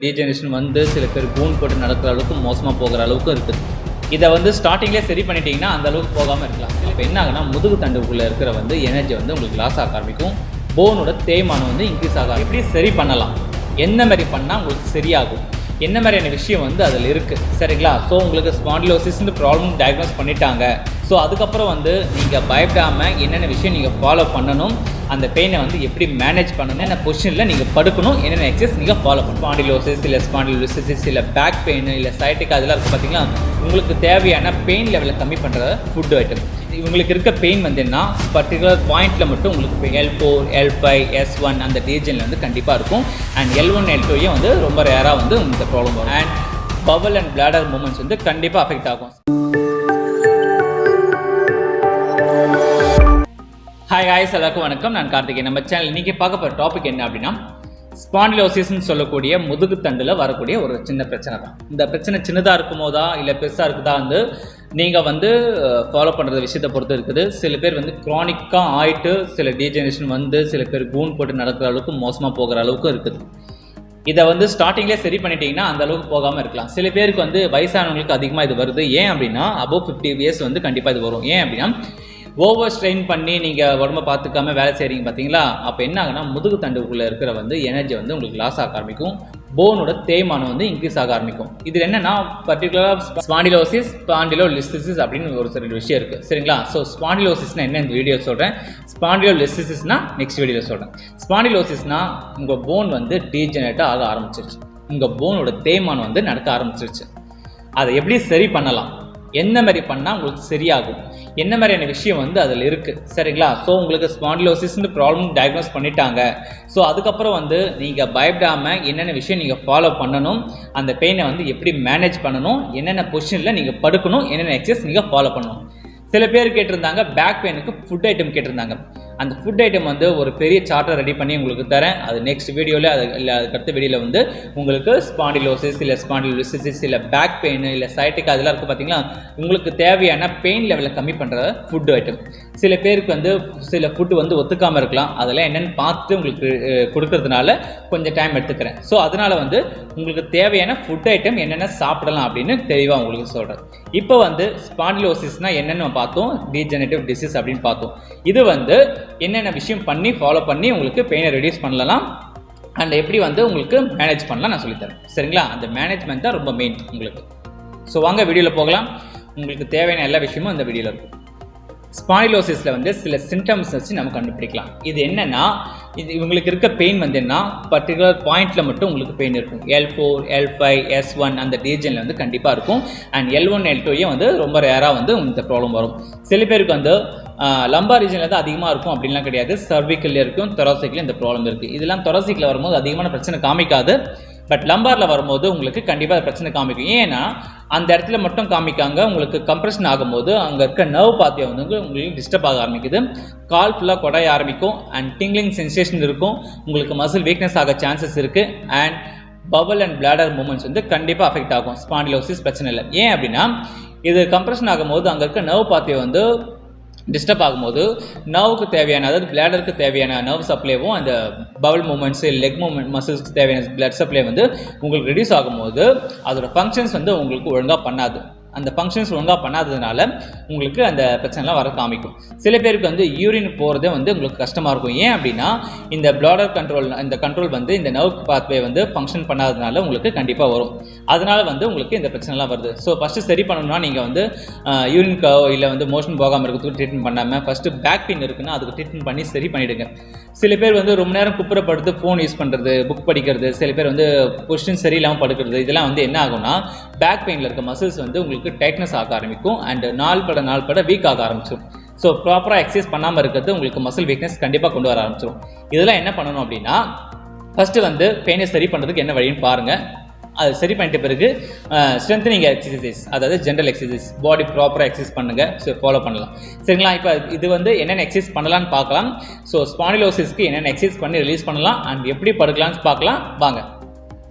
Degeneration வந்து சில பேர் கூன் போட்டு நடக்கிற அளவுக்கு மோசமாக போகிற அளவுக்கு இருக்குது. இதை வந்து ஸ்டார்டிங்லேயே சரி பண்ணிட்டீங்கன்னா அந்த அளவுக்கு போகாமல் இருக்கலாம். இப்போ என்ன ஆகுனா முதுகு தண்டுக்குள்ளே இருக்கிற வந்து எனர்ஜி வந்து உங்களுக்கு லாஸ் ஆக ஆரம்பிக்கும். போனோட தேய்மானம் வந்து இன்க்ரீஸ் ஆகும். எப்படி சரி பண்ணலாம், என்ன மாதிரி பண்ணால் உங்களுக்கு சரியாகும், என்ன மாதிரியான விஷயம் வந்து அதில் இருக்குது, சரிங்களா? ஸோ உங்களுக்கு ஸ்பாண்டிலோசிஸ்ன்னு ப்ராப்ளம் டயக்னோஸ் பண்ணிட்டாங்க. ஸோ அதுக்கப்புறம் வந்து நீங்கள் பயப்படாமல் என்னென்ன விஷயம் நீங்கள் ஃபாலோ பண்ணணும், அந்த பெயினை வந்து எப்படி மேனேஜ் பண்ணணும், என்ன பொசிஷனில் நீங்கள் படுக்கணும், என்னென்ன எக்ஸசைஸ் நீங்கள் ஃபாலோ பண்ணணும். ஸ்பாண்டிலோசிஸ் இல்லை ஸ்பாண்டிலோசிஸ் இல்லை பேக் பெயின் இல்லை சைட்டிக் அதெல்லாம் இருக்குது பார்த்தீங்களா? உங்களுக்கு தேவையான பெயின் லெவலை கம்மி பண்ணுற ஃபுட் ஐட்டம். இவங்களுக்கு இருக்க பெயின் வந்து என்ன பர்டிகுலர் பாயிண்ட்டில் மட்டும் உங்களுக்கு L4, L5, S1 அந்த ரீஜனில் வந்து கண்டிப்பாக இருக்கும். அண்ட் L1, L2யும் வந்து ரொம்ப ரேராக வந்து இந்த ப்ராப்ளம் வரும். And bowel and bladder movements வந்து கண்டிப்பாக அஃபெக்ட் ஆகும். ஹாய் ஹாய்ஸ், எல்லாருக்கும் வணக்கம். நான் கார்த்திகேயன். நம்ம சேனல் இன்றைக்கி பார்க்க போகிற டாபிக் என்ன அப்படின்னா ஸ்பாண்டிலோசிஸ்ன்னு சொல்லக்கூடிய முதுகு தண்டில் வரக்கூடிய ஒரு சின்ன பிரச்சனை தான். இந்த பிரச்சனை சின்னதாக இருக்கும்போதா இல்லை பெருசாக இருக்குதா வந்து நீங்கள் வந்து ஃபாலோ பண்ணுற விஷயத்தை பொறுத்து இருக்குது. சில பேர் வந்து க்ரானிக்காக ஆகிட்டு சில டீஜெனரேஷன் வந்து சில பேர் கூன் போட்டு நடக்கிற அளவுக்கு மோசமாக போகிற அளவுக்கு இருக்குது. இதை வந்து ஸ்டார்டிங்லேயே சரி பண்ணிட்டீங்கன்னா அந்த அளவுக்கு போகாமல் இருக்கலாம். சில பேருக்கு வந்து வயசானவங்களுக்கு அதிகமாக இது வருது. ஏன் அப்படின்னா அபவ் 50 இயர்ஸ் வந்து கண்டிப்பாக இது வரும். ஏன் அப்படின்னா ஓவர் ஸ்ட்ரெயின் பண்ணி நீங்கள் உடம்பை பார்த்துக்காம வேலை செய்கிறீங்க பார்த்தீங்களா? அப்போ என்ன ஆகுனா முதுகு தண்டுக்குள்ளே இருக்கிற வந்து எனர்ஜி வந்து உங்களுக்கு லாஸ் ஆக ஆரம்பிக்கும். போனோட தேய்மானம் வந்து இன்க்ரீஸ் ஆக ஆரம்பிக்கும். இதில் என்னென்னா பர்டிகுலராக ஸ்பாண்டிலோசிஸ், ஸ்பாண்டிலோலிசிஸ் அப்படின்னு ஒரு சில விஷயம் இருக்குது, சரிங்களா? ஸோ ஸ்பாண்டிலோசிஸ்னால் என்ன இந்த வீடியோ சொல்கிறேன். ஸ்பாண்டிலோலிசிஸ்னால் நெக்ஸ்ட் வீடியோவில் சொல்கிறேன். ஸ்பாண்டிலோசிஸ்னால் உங்கள் போன் வந்து டீஜெனரேட்டாக ஆக ஆரம்பிச்சிருச்சு. உங்கள் போனோட தேய்மானம் வந்து நடக்க ஆரம்பிச்சிருச்சு. அதை எப்படி சரி பண்ணலாம், என்ன மாதிரி பண்ணால் உங்களுக்கு சரியாகும், என்ன மாதிரியான விஷயம் வந்து அதில் இருக்குது, சரிங்களா? ஸோ உங்களுக்கு ஸ்பாண்டிலோசிஸ்ன்னு ப்ராப்ளம் டயக்னோஸ் பண்ணிட்டாங்க. ஸோ அதுக்கப்புறம் வந்து நீங்கள் பயப்படாமல் என்னென்ன விஷயம் நீங்கள் ஃபாலோ பண்ணணும், அந்த பெயினை வந்து எப்படி மேனேஜ் பண்ணணும், என்னென்ன பொசிஷனில் நீங்கள் படுக்கணும், என்னென்ன எக்ஸசைஸ் நீங்கள் ஃபாலோ பண்ணணும். சில பேர் கேட்டிருந்தாங்க பேக் பெயினுக்கு ஃபுட் ஐட்டம் கேட்டிருந்தாங்க. அந்த ஃபுட் ஐட்டம் வந்து ஒரு பெரிய சார்ட்டை ரெடி பண்ணி உங்களுக்கு தரேன். அது நெக்ஸ்ட் வீடியோவில் அதுக்கு அடுத்த வீடியோவில் வந்து உங்களுக்கு ஸ்பாண்டிலோசிஸ் இல்லை ஸ்பாண்டிலோசிஸ் இல்லை பேக் பெயின் இல்லை சைட்டிக் அதெல்லாம் இருக்குது பார்த்தீங்களா? உங்களுக்கு தேவையான பெயின் லெவலை கம்மி பண்ணுற ஃபுட் ஐட்டம். சில பேருக்கு வந்து சில ஃபுட்டு வந்து ஒத்துக்காமல் இருக்கலாம். அதெல்லாம் என்னென்னு பார்த்துட்டு உங்களுக்கு கொடுக்கறதுனால கொஞ்சம் டைம் எடுத்துக்கிறேன். ஸோ அதனால் வந்து உங்களுக்கு தேவையான ஃபுட் ஐட்டம் என்னென்ன சாப்பிடலாம் அப்படின்னு தெளிவாக உங்களுக்கு சொல்கிறேன். இப்போ வந்து ஸ்பாண்டிலோசிஸ்னால் என்னென்னு பார்த்தோம், டீஜெனரேட்டிவ் டிசீஸ் அப்படின்னு பார்த்தோம். இது வந்து என்னென்ன விஷயம் பண்ணி ஃபாலோ பண்ணி உங்களுக்கு பெயினை ரெடியூஸ் பண்ணலாம் அண்ட் எப்படி வந்து உங்களுக்கு மேனேஜ் பண்ணலாம் நான் சொல்லித்தரேன், சரிங்களா? அந்த மேனேஜ்மெண்ட் தான் ரொம்ப மெயின் உங்களுக்கு. ஸோ வாங்க வீடியோவில் போகலாம். உங்களுக்கு தேவையான எல்லா விஷயமும் இந்த வீடியோவில் இருக்கும். ஸ்பாண்டிலோசிஸில் வந்து சில சிம்டம்ஸ் வச்சு நம்ம கண்டுபிடிக்கலாம். இது என்னென்னா இவங்களுக்கு இருக்க பெயின் வந்து என்ன பர்டிகுலர் பாயிண்ட்டில் மட்டும் உங்களுக்கு பெயின் இருக்கும். L4, L5, S1 அந்த ரீஜனில் வந்து கண்டிப்பாக இருக்கும். அண்ட் L1, L2யும் வந்து ரொம்ப ரேராக வந்து இந்த ப்ராப்ளம் வரும். சில பேருக்கு வந்து லம்பா ரீஜனில் தான் அதிகமாக இருக்கும் அப்படின்லாம் கிடையாது. சர்விக்கல் இருக்கும், தொராசிக்கில் இந்த ப்ராப்ளம் இருக்குது. இதெல்லாம் தொராசிக்கில் வரும்போது அதிகமான பிரச்சனை காமிக்காது. பட் லம்பாரில் வரும்போது உங்களுக்கு கண்டிப்பாக பிரச்சனை காமிக்கும். ஏன்னா அந்த இடத்துல மட்டும் காமிக்காங்க. உங்களுக்கு கம்ப்ரெஷன் ஆகும்போது அங்கே இருக்க நர்வ் பாத்தியம் வந்து உங்களுக்கு டிஸ்டர்ப் ஆக ஆரம்பிக்குது. கால் ஃபுல்லாக கொடைய ஆரம்பிக்கும் அண்ட் டிங்லிங் சென்சேஷன் இருக்கும். உங்களுக்கு மசில் வீக்னஸ் ஆக சான்சஸ் இருக்குது. And bowel and bladder movements வந்து கண்டிப்பாக அஃபெக்ட் ஆகும். ஸ்பாண்டிலோசிஸ் பிரச்சனை இல்லை. ஏன் அப்படின்னா இது கம்ப்ரெஷன் ஆகும்போது அங்கே இருக்க நர்வ் பாத்தியம் வந்து டிஸ்டர்ப் ஆகும்போது நர்வுக்கு தேவையான, அதாவது பிளாடருக்கு தேவையான நர்வ் சப்ளைவும் அந்த பவல் மூமெண்ட்ஸு லெக் மூமெண்ட் மசில்ஸ்க்கு தேவையான பிளட் சப்ளை வந்து உங்களுக்கு ரெடியூஸ் ஆகும்போது அதோட ஃபங்க்ஷன்ஸ் வந்து உங்களுக்கு ஒழுங்காக பண்ணாது. அந்த ஃபங்க்ஷன்ஸ் ஒழுங்காக பண்ணாததுனால உங்களுக்கு அந்த பிரச்சனைலாம் வர காமிக்கும். சில பேருக்கு வந்து யூரின் போகிறதே வந்து உங்களுக்கு கஷ்டமாக இருக்கும். ஏன் அப்படின்னா இந்த பிளாடர் கண்ட்ரோல், இந்த கண்ட்ரோல் வந்து இந்த நர்வ் பாத்வே வந்து ஃபங்க்ஷன் பண்ணாததுனால உங்களுக்கு கண்டிப்பாக வரும். அதனால வந்து உங்களுக்கு இந்த பிரச்சனைலாம் வருது. ஸோ ஃபஸ்ட்டு சரி பண்ணணும்னா நீங்கள் வந்து யூரின்க்கோ இல்லை வந்து மோஷன் போகாமல் இருக்கிறதுக்கு ட்ரீட்மெண்ட் பண்ணாமல் ஃபஸ்ட்டு பேக் பெயின் இருக்குன்னா அதுக்கு ட்ரீட்மெண்ட் பண்ணி சரி பண்ணிவிடுங்க. சில பேர் வந்து ரொம்ப நேரம் குப்புறப்படுத்து ஃபோன் யூஸ் பண்ணுறது, புக் படிக்கிறது, சில பேர் வந்து பொசிஷன் சரியில்லாமல் படுக்கிறது, இதெல்லாம் வந்து என்ன ஆகும்னா பேக் பெயினில் இருக்க மசில்ஸ் வந்து உங்களுக்கு டைட்னஸ் ஆக ஆரம்பிக்கும் அண்ட் நாள் பட வீக் ஆக ஆரம்பிச்சிடும். ஸோ ப்ராப்பராக எக்ஸசைஸ் பண்ணாமல் இருக்கிறது உங்களுக்கு மசில் வீக்னஸ் கண்டிப்பாக கொண்டு வர ஆரம்பிச்சிடும். இதெல்லாம் என்ன பண்ணணும் அப்படின்னா ஃபஸ்ட்டு வந்து பெயினை சரி பண்ணுறதுக்கு என்ன வழின்னு பாருங்கள். அது சரி பண்ணிட்ட பிறகு ஸ்ட்ரென்த்னிங் எக்ஸசைஸ், அதாவது ஜென்ரல் எக்ஸசைஸ், பாடி ப்ராப்பராக எக்ஸசைஸ் பண்ணுங்கள். ஸோ ஃபாலோ பண்ணலாம், சரிங்களா? இப்போ இது வந்து என்னென்ன எக்ஸசைஸ் பண்ணலான்னு பார்க்கலாம். ஸோ ஸ்பாண்டிலோசிஸ்க்கு என்னென்ன எக்ஸசைஸ் பண்ணி ரிலீஸ் பண்ணலாம் அண்ட் எப்படி படுக்கலான்னு பார்க்கலாம் வாங்க.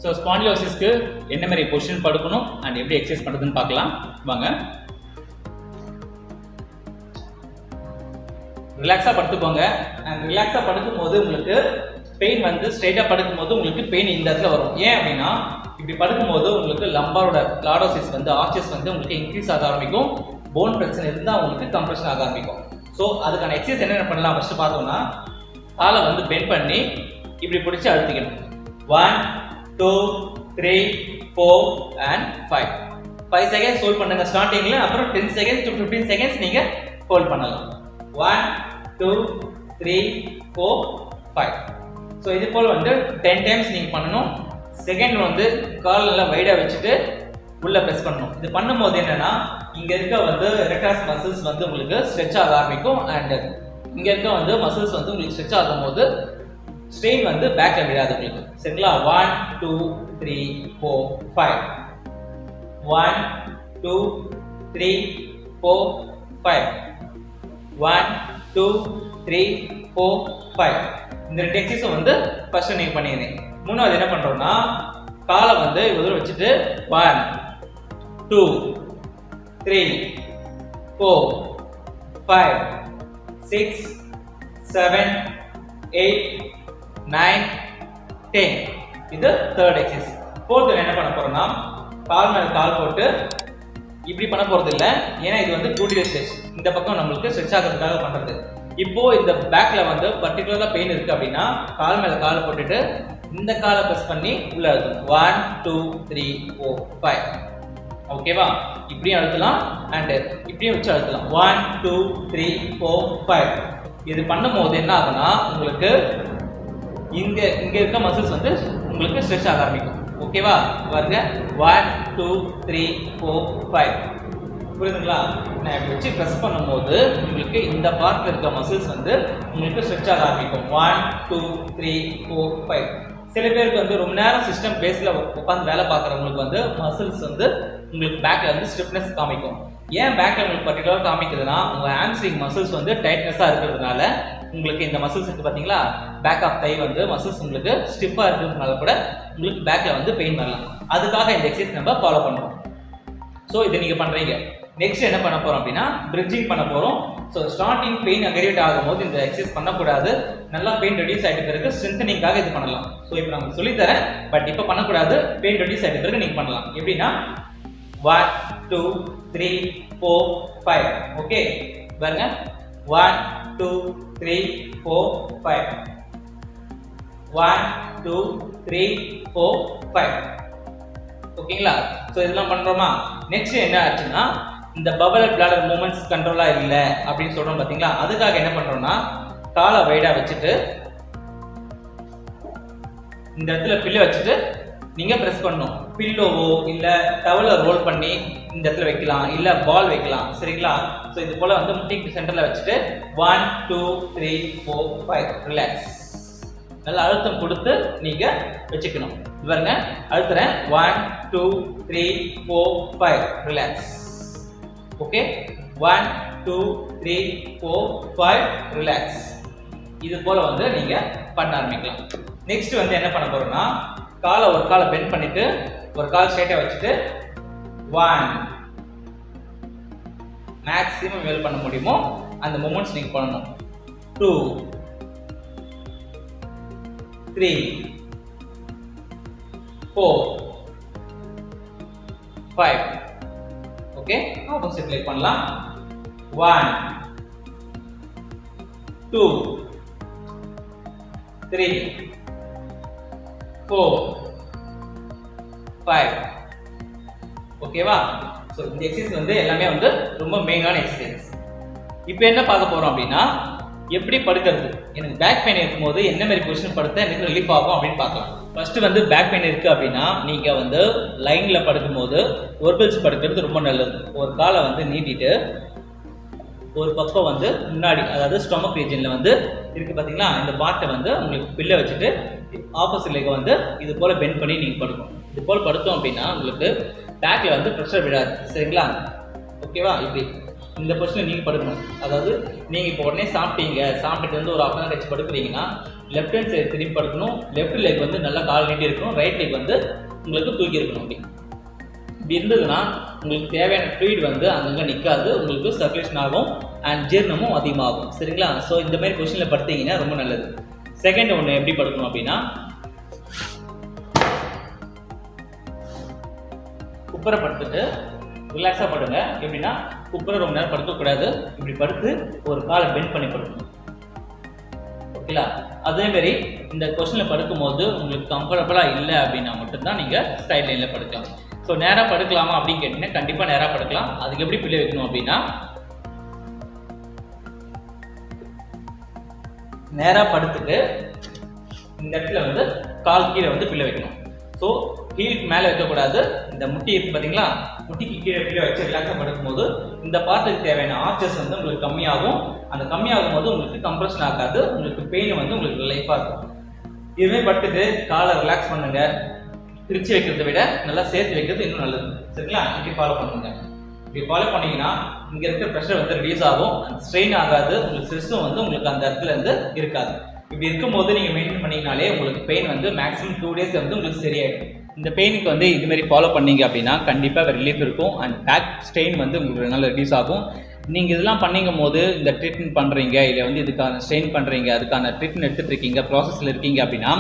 ஸோ ஸ்பாண்டிலோசிஸ்க்கு என்ன மாதிரி பொசிஷன் படுக்கணும் அண்ட் எப்படி எக்ஸசைஸ் பண்ணுறதுன்னு பார்க்கலாம் வாங்க. ரிலாக்ஸாக படுத்துக்கோங்க. அண்ட் ரிலாக்ஸாக படுக்கும் போது உங்களுக்கு பெயின் வந்து ஸ்ட்ரைட்டாக படுக்கும்போது உங்களுக்கு பெயின் இந்த இடத்துல வரும். ஏன் அப்படின்னா இப்படி படுக்கும்போது உங்களுக்கு லம்பாரோட லார்டோசிஸ் வந்து ஆர்ச்சஸ் வந்து உங்களுக்கு இன்க்ரீஸ் ஆக ஆரம்பிக்கும். போன் பிரச்சனை இருந்தால் உங்களுக்கு கம்ப்ரெஷன் ஆக ஆரம்பிக்கும். ஸோ அதுக்கான எக்ஸசைஸ் என்னென்ன பண்ணலாம் ஃபஸ்ட்டு பார்த்தோம்னா, காலை வந்து பெண்ட் பண்ணி இப்படி பிடிச்சி அழுத்திக்கணும். 1 2 3 4 and 5 செகண்ட்ஸ் ஹோல்ட் பண்ணுங்க ஸ்டார்டிங்ல. அப்புறம் 10 செகண்ட்ஸ் டு 15 செகண்ட்ஸ் நீங்க ஹோல்ட் பண்ணலாம். 1 2 3 4 5. ஸோ இது போல் வந்து 10 டைம்ஸ் நீங்க பண்ணணும். செகண்ட் வந்து கால் நல்லா வைடா வச்சுட்டு உள்ள பிரஸ் பண்ணணும். இது பண்ணும்போது என்னன்னா இங்க இருக்க வந்து ரெக்டாஸ் மசில்ஸ் வந்து உங்களுக்கு ஸ்ட்ரெச் ஆக ஆரம்பிக்கும். அண்ட் இங்க இருக்க வந்து மசில்ஸ் வந்து உங்களுக்கு ஸ்ட்ரெச் ஆகும்போது ஸ்ட்ரெயின் வந்து பேக்ல விடாது உங்களுக்கு. சரிங்களா? 1 2 3 4 5. 1 2 3 4 5. 1 2 3 4 5. இந்த ரெண்டு எக்ஸசைஸ் வந்து ஃபர்ஸ்ட் நீங்க பண்ணிடுறீங்க. மூணாவது என்ன பண்றோம்னா, காலை வந்து இவ்வளவு வச்சுட்டு 1 2 3 4 5 6 7 8 9 10. இது தேர்ட் எக்ஸசைஸ். ஃபோர்த் என்ன பண்ண போறோம்னா, கால் மேல கால் போட்டு இப்படி பண்ண போறது இல்ல. ஏன்னா இது வந்து க்ளூட்டியல் ஸ்ட்ரெச். இந்த பக்கம் நம்மளுக்கு ஸ்ட்ரெச் ஆகிறதுக்காக பண்றது. இப்போ இந்த பேக்ல வந்து பர்டிகுலரா பெயின் இருக்கு அப்படின்னா கால் மேல கால் போட்டுட்டு இந்த காலை பிரஸ் பண்ணி உள்ள அழுத்தணும். 1 2 3 4 5. ஓகேவா? இப்படியும் அழுத்தலாம் அண்ட் இப்படியும் வச்சு அழுத்தலாம். 1 2 3 4 5. இது பண்ணும்போது என்ன ஆகும்னா உங்களுக்கு இங்க இருக்க மசில்ஸ் வந்து உங்களுக்கு ஸ்ட்ரெச் ஆக ஆரம்பிக்கும். ஓகேவா? பாருங்க 1 2 3 4 5. புரியுதுங்களா? நான் இப்படி வச்சு ப்ரெஸ் பண்ணும்போது உங்களுக்கு இந்த பார்ட்ல இருக்க மசில்ஸ் வந்து உங்களுக்கு ஸ்ட்ரெச் ஆக ஆரம்பிக்கும். 1 2 3 4 5. சில பேருக்கு வந்து ரொம்ப நேரம் சிஸ்டம் பேஸ்ல உட்காந்து வேலை பார்க்குறவங்களுக்கு வந்து மசில்ஸ் வந்து உங்களுக்கு பேக்ல வந்து ஸ்டிஃப்னஸ் காமிக்கும். ஏன் பேக்ல உங்களுக்கு பர்டிகுலராக காமிக்குதுன்னா உங்க ஹாம்ஸ்ட்ரிங் மசில்ஸ் வந்து டைட்னஸா இருக்கிறதுனால உங்களுக்கு இந்த மசில்ஸ் இருக்கு பாத்தீங்களா, பேக் ஆஃப் தை வந்து மசில்ஸ் உங்களுக்கு ஸ்டிஃபா இருக்கிறதுனால கூட உங்களுக்கு பேக்ல வந்து பெயின் வரலாம். அதுக்காக இந்த எக்ஸசைஸ் நம்ம ஃபாலோ பண்றோம். ஸோ இதை நீங்க பண்றீங்க. நெக்ஸ்ட் என்ன பண்ண போறோம் அப்படின்னா பிரிட்ஜிங் பண்ண போறோம். ஸோ ஸ்டார்டிங் பெயின் அக்ரிவேட் ஆகும்போது இந்த எக்ஸசைஸ் பண்ணக்கூடாது. நல்லா பெயின் ரெடியூஸ் ஆகிட்ட பிறகு ஸ்ட்ரென்தனிங்காக இது பண்ணலாம். ஸோ இப்போ நான் சொல்லித்தரேன், பட் இப்போ பண்ணக்கூடாது. பெயின் ரெடியூஸ் ஆகிட்ட பிறகு நீங்க பண்ணலாம். எப்படின்னா 1 2 3 4 5. ஓகே பாருங்க 1 2 3 4 5. 1 2 3 4 5. ஓகேங்களா? ஸோ இதெல்லாம் பண்றோமா? நெக்ஸ்ட் என்ன ஆச்சுன்னா இந்த பபல் பிளாடர் மூவ்மெண்ட்ஸ் கண்ட்ரோலா இல்லை அப்படின்னு சொல்றோம் பாத்தீங்களா, அதுக்காக என்ன பண்றோம்னா காலை வைடா வச்சுட்டு இந்த இடத்துல பில்ல வச்சுட்டு நீங்க பிரஸ் பண்ணணும். பில்லோவோ இல்ல டவலை ரோல் பண்ணி இந்த இடத்துல வைக்கலாம், இல்ல பால் வைக்கலாம். சரிங்களா? ஸோ இது போல வந்து முட்டிக்கு சென்டர்ல வச்சுட்டு 1 2 3 4 5 ரிலாக்ஸ். நல்லா அழுத்தம் கொடுத்து நீங்க வச்சுக்கணும். பாருங்க அழுத்துறேன். 1 2 3 4 5 ரிலாக்ஸ். Okay 1 2 3 4 5 relax. இது போல வந்து நீங்க பண்ண ஆரம்பிக்கலாம். நெக்ஸ்ட் வந்து என்ன பண்ண போறோம்னா காலை ஒரு காலை பெண்ட் பண்ணிட்டு ஒரு கால் ஸ்ட்ரைட்டா வச்சுட்டு 1 மேக்ஸிமம் எவ்வளவு பண்ண முடியுமோ அந்த மூமெண்ட்ஸ் நீங்க பண்ணணும். 2 3 4 5. ஓகே ஆப்போசிட் லைக் பண்ணலாம். 1 2 3 4 5. ஓகேவா? ஸோ இந்த எக்ஸசைஸ் வந்து எல்லாமே வந்து ரொம்ப மெயினான எக்ஸசைஸ். இப்போ என்ன பார்க்க போறோம் அப்படின்னா எப்படி படுக்கிறது. எனக்கு பேக் பெயின் இருக்கும்போது என்ன மாதிரி பொசிஷன் படுத்தா எனக்கு ரிலீஃப் ஆகும் அப்படின்னு பார்க்கலாம். ஃபர்ஸ்ட் வந்து பேக் பெயின் இருக்கு அப்படின்னா நீங்க வந்து லைன்ல படுக்கும்போது ஒரு பெல்ஸ் படுக்கிறது ரொம்ப நல்லது. ஒரு காலை வந்து நீட்டிட்டு ஒரு பக்கம் வந்து முன்னாடி அதாவது ஸ்டொமக் ரீஜன்ல வந்து இருக்கு பாத்தீங்களா, இந்த பார்ட்டை வந்து உங்களுக்கு பில்ல வச்சுட்டு ஆப்போசிட் லெக் வந்து இது போல பெண்ட் பண்ணி நீங்க படுக்கணும். இது போல படுத்தோம் அப்படின்னா உங்களுக்கு பேக்ல வந்து ப்ரெஷர் விடாது. சரிங்களா? ஓகேவா? இப்படி இந்த பொசிஷன் நீங்க படுக்கணும். அதாவது நீங்க இப்போ உடனே சாப்பிட்டுட்டு வந்து ஒரு 1/2 hour கழிச்சு படுக்கிறீங்கன்னா லெஃப்ட் ஹேண்ட் சைடு திரும்பி படுக்கணும். லெஃப்ட் லெக் வந்து நல்லா கால் நீட்டி இருக்கணும். ரைட் லெக் வந்து உங்களுக்கு தூக்கி இருக்கணும். இப்படி இருந்ததுன்னா உங்களுக்கு தேவையான ஃப்ளூயிட் வந்து அங்கங்கே நிற்காது, உங்களுக்கு சர்க்குலேஷன் ஆகும் அண்ட் ஜீரணமும் அதிகமாகும். சரிங்களா? ஸோ இந்த மாதிரி பொசிஷனில் படுத்தீங்கன்னா ரொம்ப நல்லது. செகண்ட் ஒன்று எப்படி படுக்கணும் அப்படின்னா, குப்புற படுத்துட்டு ரிலாக்ஸாக படுங்க. எப்படின்னா குப்புற ரொம்ப நேரம் படுக்கக்கூடாது. இப்படி படுத்து ஒரு காலை பெண்ட் பண்ணி படுக்கணும். ஓகேங்களா? அதேமாரி இந்த கொஸ்டினில் படுக்கும்போது உங்களுக்கு கம்ஃபர்டபுளாக இல்லை அப்படின்னா மட்டும்தான் நீங்கள் சைட் லைனில் படுக்கலாம். ஸோ நேராக படுக்கலாமா அப்படின்னு கேட்டிங்கன்னா கண்டிப்பாக நேராக படுக்கலாம். அதுக்கு எப்படி பிள்ளை வைக்கணும் அப்படின்னா, நேராக படுத்துட்டு இந்த இடத்துல வந்து கால் கீழே வந்து பிள்ளை வைக்கணும். ஸோ ஹீலுக்கு மேலே வைக்கக்கூடாது. இந்த முட்டி இருக்கு பார்த்தீங்களா, முட்டிக்கு கீழே கீழே வச்சு ரிலாக்ஸாக படுக்கும்போது இந்த பார்ட்டுக்கு தேவையான ஆர்ச்சஸ் வந்து உங்களுக்கு கம்மியாகும். அந்த கம்மியாகும் போது உங்களுக்கு கம்ப்ரெஷன் ஆகாது, உங்களுக்கு பெயின் வந்து உங்களுக்கு லைஃபாக இருக்கும். இதுவே படுத்துட்டு காலை ரிலாக்ஸ் பண்ணுங்க. பிரித்து வைக்கிறத விட நல்லா சேர்த்து வைக்கிறது இன்னும் நல்லது. சரிங்களா? இப்படி ஃபாலோ பண்ணுங்க. இப்படி ஃபாலோ பண்ணீங்கன்னா இங்கே இருக்கிற ப்ரெஷர் வந்து ரிலீஸ் ஆகும், ஸ்ட்ரெயின் ஆகாது, உங்களுக்கு ஸ்ட்ரெஸ்ஸும் வந்து உங்களுக்கு அந்த இடத்துல இருந்து இருக்காது. இப்படி இருக்கும்போது நீங்கள் மெயின்டைன் பண்ணிங்கனாலே உங்களுக்கு பெயின் வந்து மேக்ஸிமம் 2 days வந்து உங்களுக்கு சரியாயிடும். இந்த பெயினுக்கு வந்து இதுமாரி ஃபாலோ பண்ணீங்க அப்படின்னா கண்டிப்பாக ரிலீஃப் இருக்கும். அண்ட் பேக் ஸ்ட்ரெயின் வந்து உங்களுக்கு நல்லா ரெடியூஸ் ஆகும். நீங்கள் இதெல்லாம் பண்ணிங்கும் போது இந்த ட்ரீட்மெண்ட் பண்ணுறீங்க, இல்லை வந்து இதுக்கான ஸ்ட்ரெயின் பண்ணுறீங்க, அதுக்கான ட்ரீட்மெண்ட் எடுத்துகிட்டு இருக்கீங்க, ப்ராசஸில் இருக்கீங்க அப்படின்னா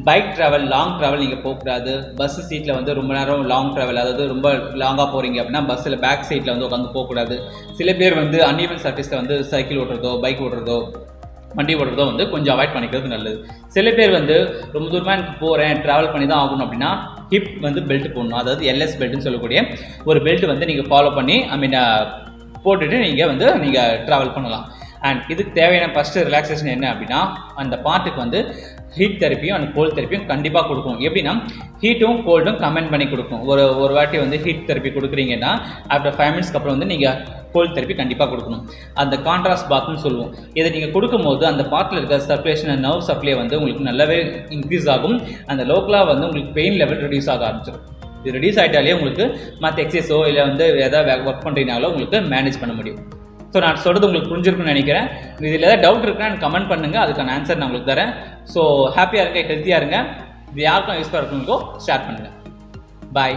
பைக் ட்ராவல், லாங் ட்ராவல் நீங்கள் போகக்கூடாது. பஸ் சீட்டில் வந்து ரொம்ப நேரம் லாங் ட்ராவல், அதாவது ரொம்ப லாங்காக போகிறீங்க அப்படின்னா பஸ்ஸில் பேக் சீட்டில் வந்து உட்காந்து போகக்கூடாது. சில பேர் வந்து அன்ஈவன் சர்ஃபேஸில் வந்து சைக்கிள் ஓட்டுறதோ, பைக் ஓட்டுறதோ, வண்டி ஓட்டுறதோ வந்து கொஞ்சம் அவாய்ட் பண்ணிக்கிறது நல்லது. சில பேர் வந்து ரொம்ப தூரமாக எனக்கு போகிறேன், ட்ராவல் பண்ணி தான் ஆகணும் அப்படின்னா ஹிப் வந்து பெல்ட் போடணும். அதாவது எல்எஸ் பெல்ட்னு சொல்லக்கூடிய ஒரு பெல்ட் வந்து நீங்கள் ஃபாலோ பண்ணி போட்டுட்டு நீங்கள் ட்ராவல் பண்ணலாம். அண்ட் இதுக்கு தேவையான ஃபஸ்ட்டு ரிலாக்ஸேஷன் என்ன அப்படின்னா, அந்த பார்ட்டுக்கு வந்து ஹீட் தெரப்பியும் அண்ட் கோல்டு தெரப்பியும் கண்டிப்பாக கொடுக்கும். எப்படின்னா ஹீட்டும் கோல்டும் கமெண்ட் பண்ணி கொடுக்கும். ஒரு வாட்டி வந்து ஹீட் தெரப்பி கொடுக்குறீங்கன்னா ஆஃப்டர் 5 minutes அப்புறம் வந்து நீங்கள் கோல்டு தெரப்பி கண்டிப்பாக கொடுக்கணும். அந்த கான்ட்ராஸ்ட் பாத்னு சொல்லுவோம். இதை நீங்கள் கொடுக்கும்போது அந்த பார்ட்டில் இருக்க சர்க்குலேஷன் அண்ட் நர்வ் சப்ளை வந்து உங்களுக்கு நல்லாவே இன்க்ரீஸ் ஆகும். அந்த லோக்கலாக வந்து உங்களுக்கு பெயின் லெவல் ரெடியூஸ் ஆக ஆரம்பிச்சிடும். இது ரெடியூஸ் ஆகிட்டாலே உங்களுக்கு மற்ற எக்ஸசைஸோ இல்லை வந்து எதாவது ஒர்க் பண்ணுறீங்கனாலோ உங்களுக்கு மேனேஜ் பண்ண முடியும். ஸோ நான் சொல்கிறது உங்களுக்கு புரிஞ்சிருக்குன்னு நினைக்கிறேன். இதில் ஏதாவது டவுட் இருக்குன்னா எனக்கு கமெண்ட் பண்ணுங்கள், அதுக்கான ஆன்சர் நான் உங்களுக்கு தரேன். ஸோ ஹாப்பியாக இருங்க, ஹெல்த்தியாக இருங்க. இது யாருக்கும் யூஸ்ஃபுல்லாக இருக்குங்களோ ஷேர் பண்ணுங்கள். பாய்.